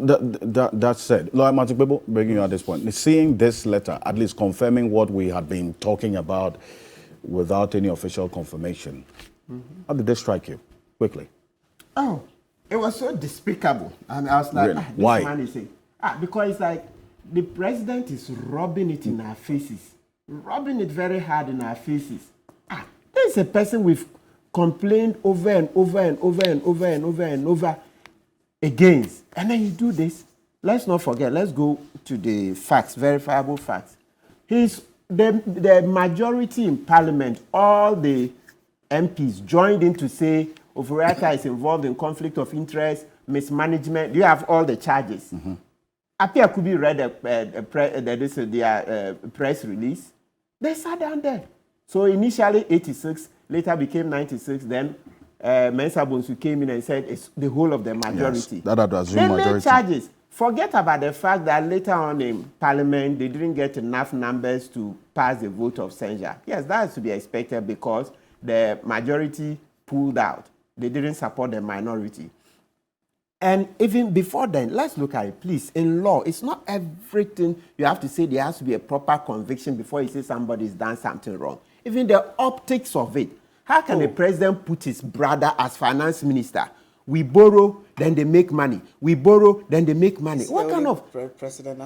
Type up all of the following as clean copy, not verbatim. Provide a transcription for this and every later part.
that said, Lawyer Martin Kpebu, bringing you at this point, seeing this letter, at least confirming what we had been talking about without any official confirmation, how did this strike you? Quickly. Oh, it was so despicable. I was like, Really? this Why? man is saying, because it's like the president is rubbing it in our faces, rubbing it very hard in our faces. There's a person we've complained over and over and over and over and over and over against. And then you do this. Let's not forget, let's go to the facts, verifiable facts. The majority in parliament, all the MPs joined in to say Ofori Atta is involved in conflict of interest, mismanagement. You have all the charges. Apia Kubi read their press release. They sat down there. So initially 86, later became 96. Then Mensa Bonsu came in and said it's the whole of the majority. Yes, that had to assume they majority. made charges. Forget about the fact that later on in Parliament, they didn't get enough numbers to pass the vote of censure. Yes, that is to be expected because the majority pulled out. They didn't support the minority. And even before then, let's look at it, please. In law, it's not everything you have to say there has to be a proper conviction before you say somebody's done something wrong. Even the optics of it. How can the president put his brother as finance minister? We borrow, then they make money. We borrow, then they make money. It's What kind of president?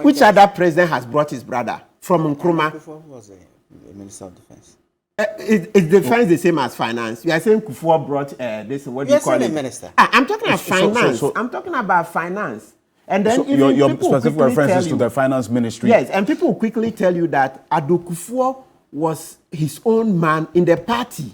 which other president has brought his brother from Nkrumah? Who was the Minister of Defense? Is defense the same as finance? You are saying Kufuor brought this. What do you call it? Minister. I'm talking about finance. so- I'm talking about finance. And then So even your people specific quickly reference tell is to you- the finance ministry. Yes, and people will quickly tell you that Ado Kufuor was his own man in the party.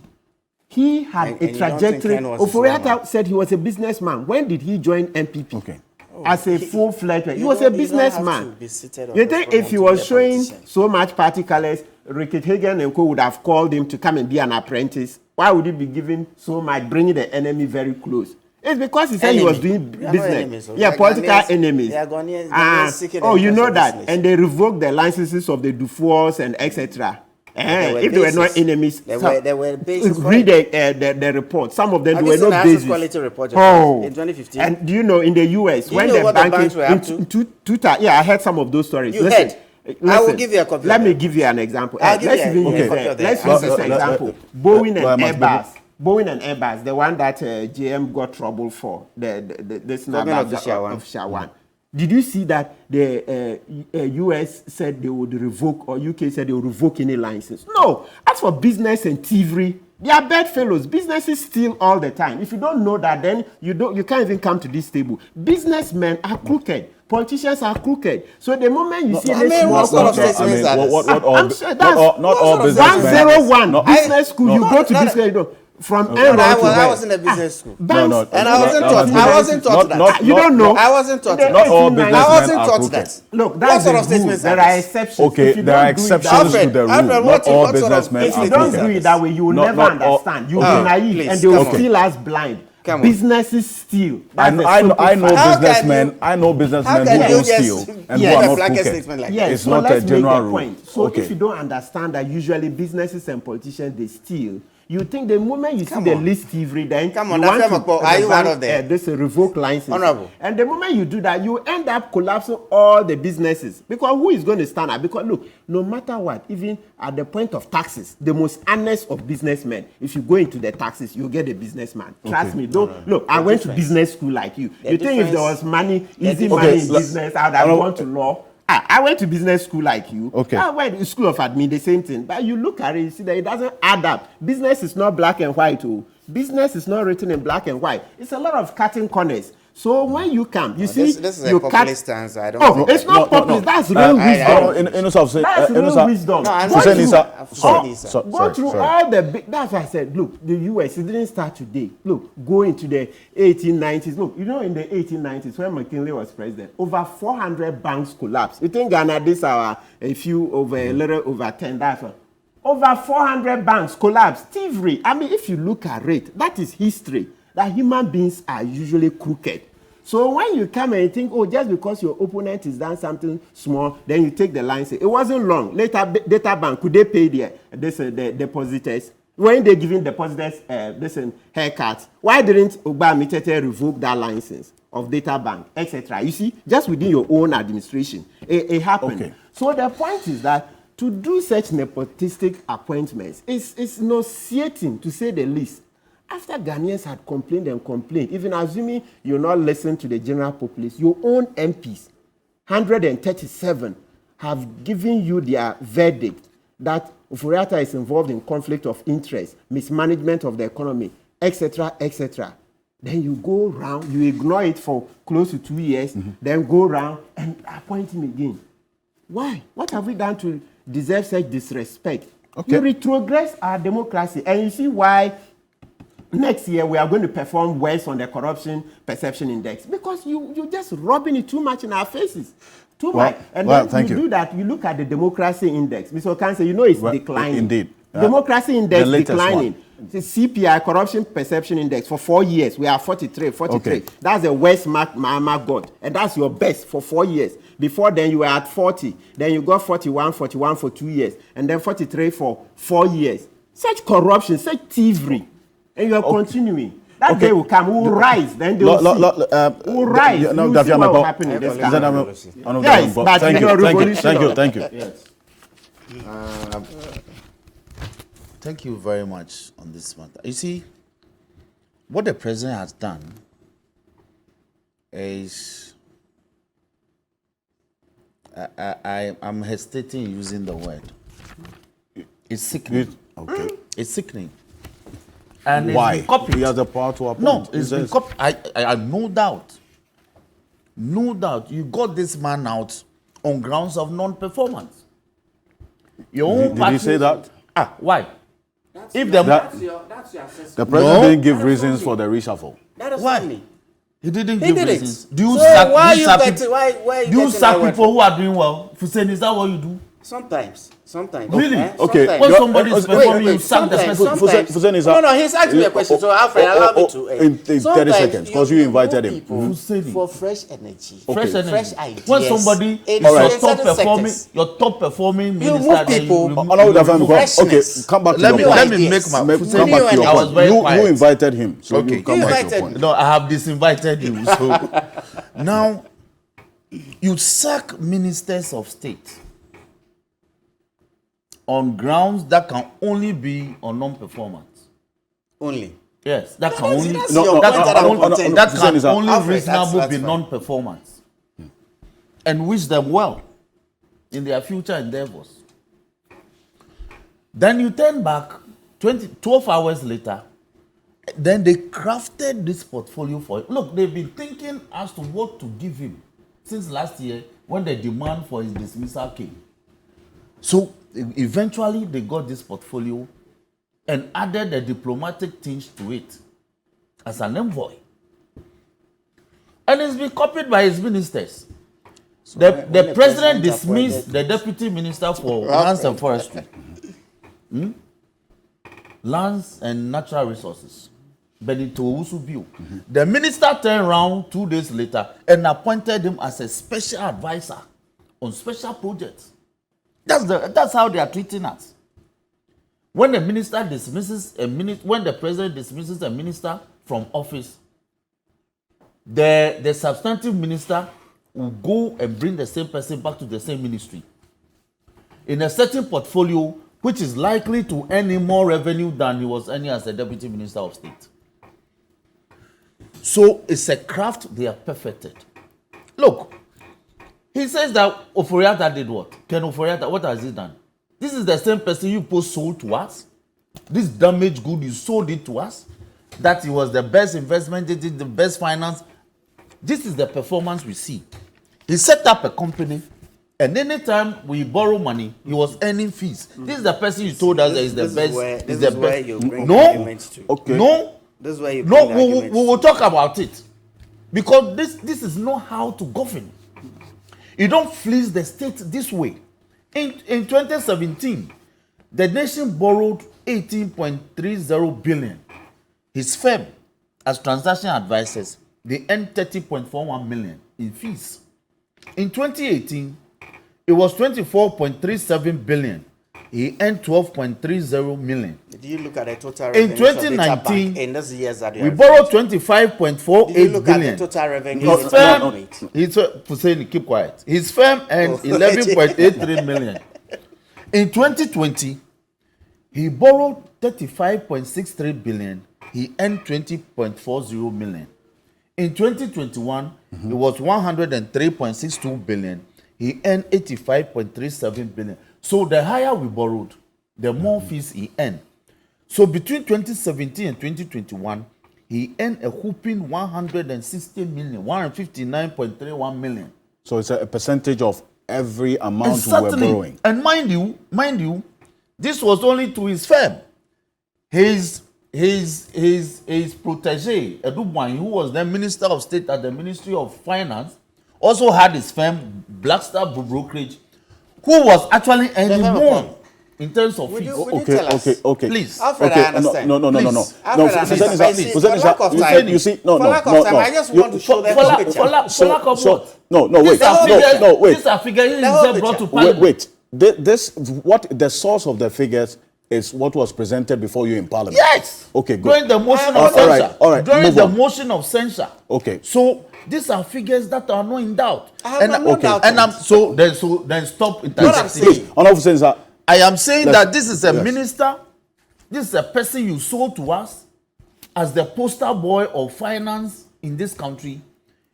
He had And a you don't think trajectory. Ken was his Ofori own Atta man? said he was a businessman. When did he join NPP? Okay. As a full-fledged, he you was a don't- you don't have to businessman. be seated on You the think program if he to was be a showing politician? so much party colors, Rickett Hagen and co would have called him to come and be an apprentice? Why would he be giving so much, bringing the enemy very close? It's because he said he was doing We are not business. enemies, so Yeah, we are political Ghanaians- enemies. we are Ghanaians seeking the Oh, you interest know of this that. nation. And they revoked the licenses of the Dufours and etc. There were If they were not bases. enemies, There were bases for read the report. Some of them Have were you seen not the Access bases. Quality Report Oh, in 2015? And do you know in the US Do you when know the what the banking banks were up to? yeah, I heard some of those stories. You heard? I will give you a copy Let of me them. give you an example. I'll give Let's you a- even okay. use Copy of them. let's I'll use this give you- example. Boeing Well, and I must Airbus. Boeing and Airbus, the one that GM got trouble for, this number of the Shawan. of Shawan. Did you see that the US said they would revoke, or UK said they would revoke any license? No. As for business and thievery, they are bedfellows. Businesses steal all the time. If you don't know that, then you can't even come to this table. Businessmen are crooked. Politicians are crooked. So the moment you see I this mean, small what sort of crooked- statements are this? I'm sure that's not all sort of businessmen. 101 No. business school. You go to business, you know, from Enron No, to I where? was in a business school. Banks- And I wasn't taught. no, I wasn't taught that. You don't know. I wasn't taught that. Not all 1890s. businessmen I wasn't are taught crooked. that. Look, What that's sort the of statements rule. are There are this? exceptions. Okay, If you there don't are do it that exceptions way- to the rule. Alfred, Not what all sort of- businessmen If are you don't crooked. do it that way, you will Not- never not all- understand. You'll be naive, please, and they will come on. steal us blind. Come on. Businesses steal. I That's know, the I know, simple I know fact. How can businessmen. you- I know businessmen how who can you don't just steal and give who are a not blanket crooked. statement like Yes, It's so not a let's make general the rule. point. So Okay. if you don't understand that usually businesses and politicians they steal, you think the moment you Come see the on. least thievery, then Come on, you want Dr. to Makpo, are you one of them? this revoke license. Honorable. And the moment you do that, you end up collapsing all the businesses because who is going to stand up? Because look, no matter what, even at the point of taxes, the most honest of businessmen, if you go into the taxes, you get a businessman. Trust me. Don't look. I went to business school like you. You think if there was money, easy money in business, I would have gone to law. I went to business school like you. Okay. I went to school of admin, the same thing. But you look at it, you see that it doesn't add up. Business is not black and white. Oh. Business is not written in black and white. It's a lot of cutting corners. So when you come, you see, This is you a populist stance. I don't. Oh, think it's not populist. That's real wisdom. That's real wisdom. No, I'm Go not through- saying Go through all the big. That's why I said, look, the US, it didn't start today. Look, go into the 1890s. Look, you know, in the 1890s, when McKinley was president, over 400 banks collapsed. You think Ghana, this hour, a few over, a little over 10, that's one. Over 400 banks collapsed. Thievery. I mean, if you look at it, that is history. That human beings are usually crooked. So when you come and you think, oh, just because your opponent has done something small, then you take the line. Say, it wasn't long. Later, Data Bank, could they pay the depositors? It when they giving depositors listen haircuts, why didn't Ogba Mitete revoke that license of data bank, etc.? You see, just within your own administration, it happened. Okay. So the point is that to do such nepotistic appointments is nauseating, to say the least. After Ghanaians had complained and complained, even assuming you not listen to the general populace, your own MPs, 137, have given you their verdict that Ofori Atta is involved in conflict of interest, mismanagement of the economy, etc., etc. Then you go round, you ignore it for close to 2 years, then go round and appoint him again. Why? What have we done to deserve such disrespect? Okay. You retrogress our democracy, and you see why next year we are going to perform worse on the corruption perception index, because you're just rubbing it too much in our faces. Too much. And then you do that, you look at the democracy index. Mr. Okanse, you know it's declining. Indeed. Democracy index the latest declining. The CPI, corruption perception index, for 4 years, we are 43. Okay. That's the worst mark Mahama got. And that's your best for 4 years. Before then, you were at 40. Then you got 41 for 2 years. And then 43 for 4 years. Such corruption, such thievery. And you are continuing. That day will come, we will rise. Then they will see. We will rise. You will see what will happen in this country. Yes, but Thank you. Yes. Thank you very much on this matter. You see, what the president has done is, I'm hesitating using the word. It's sickening. Okay. It's sickening. And Why? it's been copied. He has the power to appoint. No, it's been copied. I have no doubt. No doubt. You got this man out on grounds of non-performance. Your own Did he say that? Why? That's If your, the that's your assessment. The president didn't give reasons for the reshuffle. That is Why? funny. He didn't He give did reasons. it. Do you So sack, why do you you sack get people, why do you getting sack that word people from? who are doing well? Hussein, is that what you do? Sometimes. Really? Okay. Sometimes. When somebody is performing, you sack the sometimes, person. sometimes. Fusen is No, he's asked me a question, so Alfred, allow me to. in 30 Sometimes seconds, because you invited him. people Hussein. for fresh energy. Fresh energy. Fresh ideas. When somebody in is certain sectors. your top performing You minister, move then people. remove Okay, Freshness. come back to Let me your point. make my Come Hussein, Come back to your I was point. very You quiet. invited him, so Okay. you come You back to your invited point. No, I have disinvited you. So now you sack ministers of state on grounds that can only be on non-performance. Only. Yes, that can only that's no, your that point can that I'm only, contending. that Hussein can is a- only Alfred, reasonable that's be fine. non-performance, and wish them well in their future endeavors. Then you turn back 12 hours later, then they crafted this portfolio for him. Look, they've been thinking as to what to give him since last year when the demand for his dismissal came. So eventually they got this portfolio and added a diplomatic tinge to it as an envoy. And it's been copied by his ministers. The president dismissed the deputy minister for lands and forestry, lands and natural resources, Benito Usubio. The minister turned around 2 days later and appointed him as a special advisor on special projects. That's how they are treating us. When the minister dismisses when the president dismisses a minister from office, the substantive minister will go and bring the same person back to the same ministry in a certain portfolio which is likely to earn him more revenue than he was earning as the deputy minister of state. So it's a craft they have perfected. Look, he says that Ofori Atta did what? Ken Ofori Atta, what has he done? This is the same person you sold to us. This damaged good, you sold it to us. That it was the best investment, it did the best finance. This is the performance we see. He set up a company, and anytime we borrow money, he was earning fees. This is the person you told us that is the best. This is where you bring No, arguments to. Okay. no, This is where you bring no. We arguments will talk about it because this is not how to govern. You don't fleece the state this way. In 2017, the nation borrowed 18.30 billion. His firm, as transaction advisors, they earned 30.41 million in fees. In 2018, it was 24.37 billion. he earned 12.30 million. Did you look at the total In revenue of Data 2019, Bank in those years that you we have- borrowed Did you 25.48 look at billion. the total revenue? His in firm, 2008? Hussein, keep quiet. His firm earned Oh. 11.83 million. In 2020, he borrowed 35.63 billion. He earned 20.40 million. In 2021, it was 103.62 billion. He earned 85.37 billion. So the higher we borrowed, the more fees he earned. So between 2017 and 2021, he earned a whopping 160 million, 159.31 million. So it's a percentage of every amount we were Certainly. borrowing. And mind you, this was only to his firm. His protege, Edubwan, who was then Minister of State at the Ministry of Finance, also had his firm, Blackstar Brokerage, who was actually earning have a more point. in terms of Would fees. you- tell us? Okay. Please. Alfred, Okay, I understand. no. Alfred, I Hussein understand. is For lack of time- you see, no. For lack of time, I just want to show them For the lack picture. of what? No, wait, These are figures, wait. These are figures he The whole himself brought to picture. Parliament. Wait. The source of the figures is what was presented before you in Parliament. Yes. Okay, good. During the motion All of right, censure. all right, During move the on. motion of censure. Okay. So these are figures that are not in doubt. I have no doubt And in I'm then stop I'm interjecting. saying- Honorable Senator, I am saying Let's- that this is a yes. minister, this is a person you sold to us as the poster boy of finance in this country.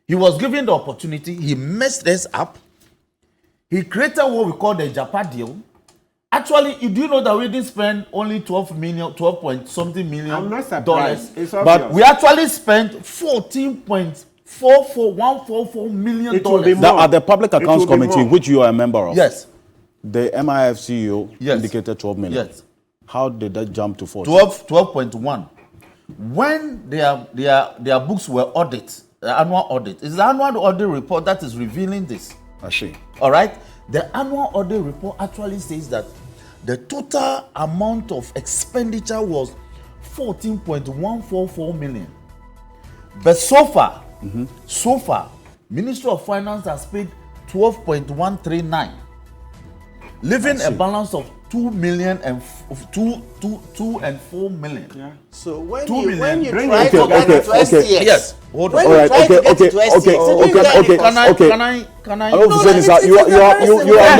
He was given the opportunity, he messed us up. He created what we call the Japa deal. Actually, do you know that we didn't spend only 12 point something million I'm not surprised. dollars? It's But obvious. We actually spent $14.44144 million. It will be more. now, at the Public It Accounts will be Committee, more. which you are a member of, Yes, the MIF CEO Yes. indicated 12 million. yes. How did that jump to 14? 12.1. When their books were audited, the annual audit, it's the annual audit report that is revealing this. I see. All right. The annual audit report actually says that the total amount of expenditure was 14.144 million. But so far, Ministry of Finance has paid 12.139, leaving a balance of 2 million and 2 and 4 million. Yeah. So when 2 you million. Bring try it to to- get okay, to STS, Yes. Hold on. when All you right, try to okay, get to okay, STS, okay, you didn't okay, get any okay. cost. Okay. Can I? Honorable No, Senator, it's you have very made your simple. point. You have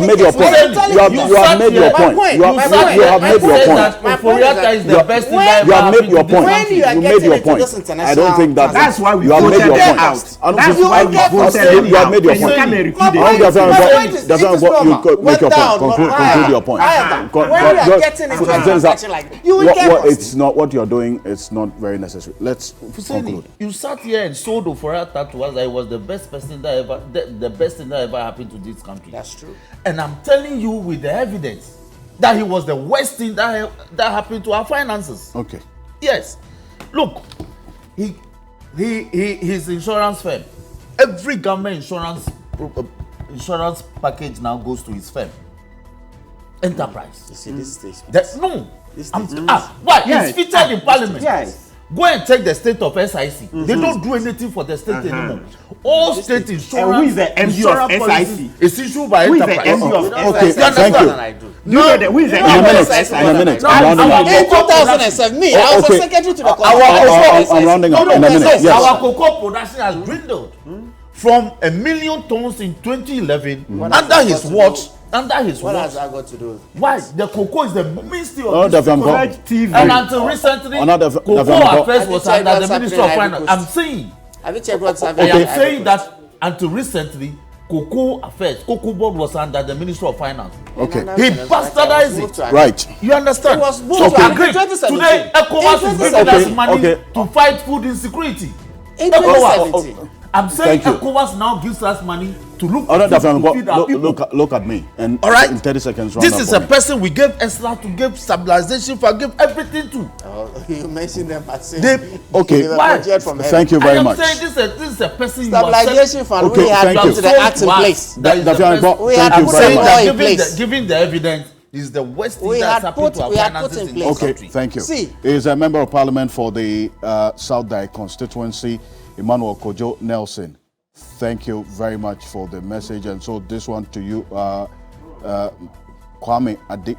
made your point. You have made your point. You have made your point. You have made your point. That Ofori Atta is the You- best thing when- that You ever have made happened your to this point. When you are You made getting your into point. this I don't think that. That's why we you have made voted your them point. out. Honorable That's Senator, why you we have voted made them your out. point. You can't repeat My it. point Honorable is- Senator, my you point is- that's it is what you normal. make your Down, point. not higher. Conclude your point. Higher. Con- When con- you are just- getting into a Senator, transaction like that, you will what- get what- cost. it's not what you're doing. It's not very necessary. Let's Hussein, conclude. you sat here and sold Ofori Atta to us that it was the best person that ever, the best thing that ever happened to this country. That's true. And I'm telling you with the evidence that he was the worst thing that happened to our finances. Okay. Yes. Look, his insurance firm. Every government insurance package now goes to his firm. Enterprise. You see, this stage. No. This I'm, stage. why? Yes. It's featured in Parliament. Yes. Go and check the state of SIC. They don't do anything for the state anymore. All state insurance. And who is the MD of insurance SIC? policies is issued by Who is the enterprise. MD of Okay, SIC? thank you. I do. You know who is the In a MD of minute. SIC? In a minute. No, I'm rounding our up. In 2007, me, I was Okay. a secretary to the I'm rounding up in a minute. Yes. Our cocoa production has dwindled from 1 million tons in 2011 under his watch. Under his What watch. has that got to do with? Why? The cocoa is the ministry Oh, of this Dr. Mko. Red TV. and until recently, Another- cocoa Dr. Mko. affairs Have you was checked under the what's Ministry of happening in Finance. Ivory I'm Coast? saying, Have you checked what's I happening? am in Ivory saying Coast? that until recently, cocoa affairs, cocoa board was under the Ministry of Finance. Okay. He bastardized it. Right. You understand? It was moved So to Africa great. in 2017. Today, ECOWAS is In giving us 2017. money Okay. to fight food insecurity. In ECOWAS. 2017. I'm saying Thank you. ECOWAS now gives us money to look Oh, no, to Dr. Mko, feed our people. look at me. And All right. in 30 seconds, round This up is for a me. person we gave ESLA to give stabilization for, give everything to. Oh, you mentioned them as Okay. were Why? conjured from heaven. Thank you I very am much. saying this is a person you have Stabilization fund. Okay, We had thank come you. to the act in place. That is the Dr. person- Mko, We thank had you put very it much. all that in place. giving the evidence is the worst thing We that's had happened put- to our we had finances put in in place. this Okay, country. thank you. See. He is a member of parliament for the South Dai constituency, Emmanuel Kojo Nelson. Thank you very much for the message. And so this one to you, Kwame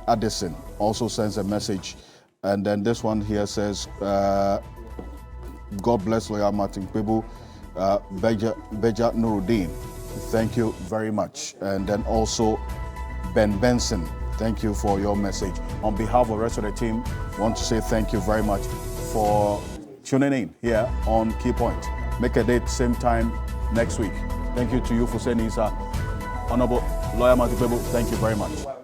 Addison also sends a message. And then this one here says, God bless Lawyer Martin Kpebu, Beja Nuruddin. Thank you very much. And then also Ben Benson, thank you for your message. On behalf of the rest of the team, I want to say thank you very much for tuning in here on Key Point. Make a date, same time next week. Thank you to you for sending, sir. Honorable Lawyer Martin Kpebu, thank you very much.